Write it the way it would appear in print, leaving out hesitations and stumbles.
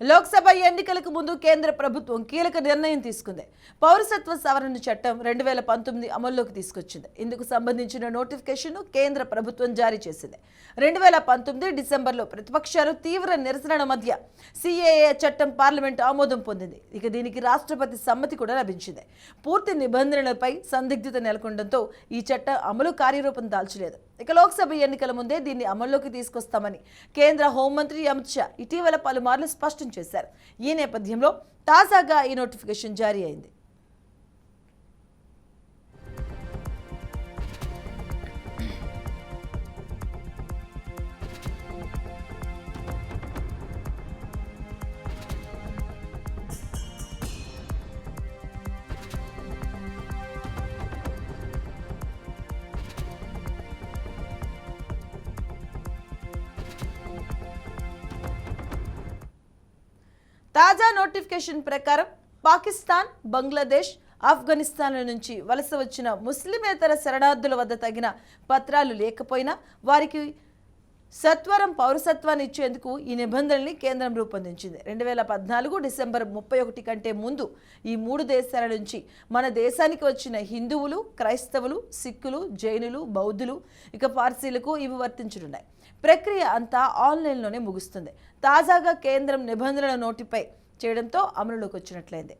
లోక్సభ ఎన్నికలకు ముందు కేంద్ర ప్రభుత్వం కీలక నిర్ణయం తీసుకుంది. పౌరసత్వ సవరణ చట్టం 2019 అమల్లోకి తీసుకొచ్చింది. ఇందుకు సంబంధించిన నోటిఫికేషన్ను కేంద్ర ప్రభుత్వం జారీ చేసింది. 2019 డిసెంబర్లో ప్రతిపక్షాలు తీవ్ర నిరసనల మధ్య సిఏఏ చట్టం పార్లమెంట్ ఆమోదం పొందింది. ఇక దీనికి రాష్ట్రపతి సమ్మతి కూడా లభించింది. పూర్తి నిబంధనలపై సందిగ్ధత నెలకొనడంతో ఈ చట్టం అమలు కార్యరూపం దాల్చలేదు. ఇక లోక్సభ ఎన్నికల ముందే దీన్ని అమల్లోకి తీసుకొస్తామని కేంద్ర హోంమంత్రి అమిత్ షా ఇటీవల పలుమార్లు స్పష్టం చేశారు. ఈ నేపథ్యంలో తాజాగా ఈ నోటిఫికేషన్ జారీ అయింది. తాజా నోటిఫికేషన్ ప్రకారం పాకిస్తాన్, బంగ్లాదేశ్, ఆఫ్ఘనిస్తాన్ల నుంచి వలస వచ్చిన ముస్లిమేతర శరణార్థుల వద్ద తగిన పత్రాలు లేకపోయినా వారికి సత్వరం పౌరసత్వాన్ని ఇచ్చేందుకు ఈ నిబంధనల్ని కేంద్రం రూపొందించింది. 2014 డిసెంబర్ 31 కంటే ముందు ఈ 3 దేశాల నుంచి మన దేశానికి వచ్చిన హిందువులు, క్రైస్తవులు, సిక్కులు, జైనులు, బౌద్ధులు, ఇక పార్సీలకు ఇవి వర్తించనున్నాయి. ప్రక్రియ అంతా ఆన్లైన్లోనే ముగుస్తుంది. తాజాగా కేంద్రం నిబంధనల నోటిఫై చేయడంతో అమలులోకి వచ్చినట్లయింది.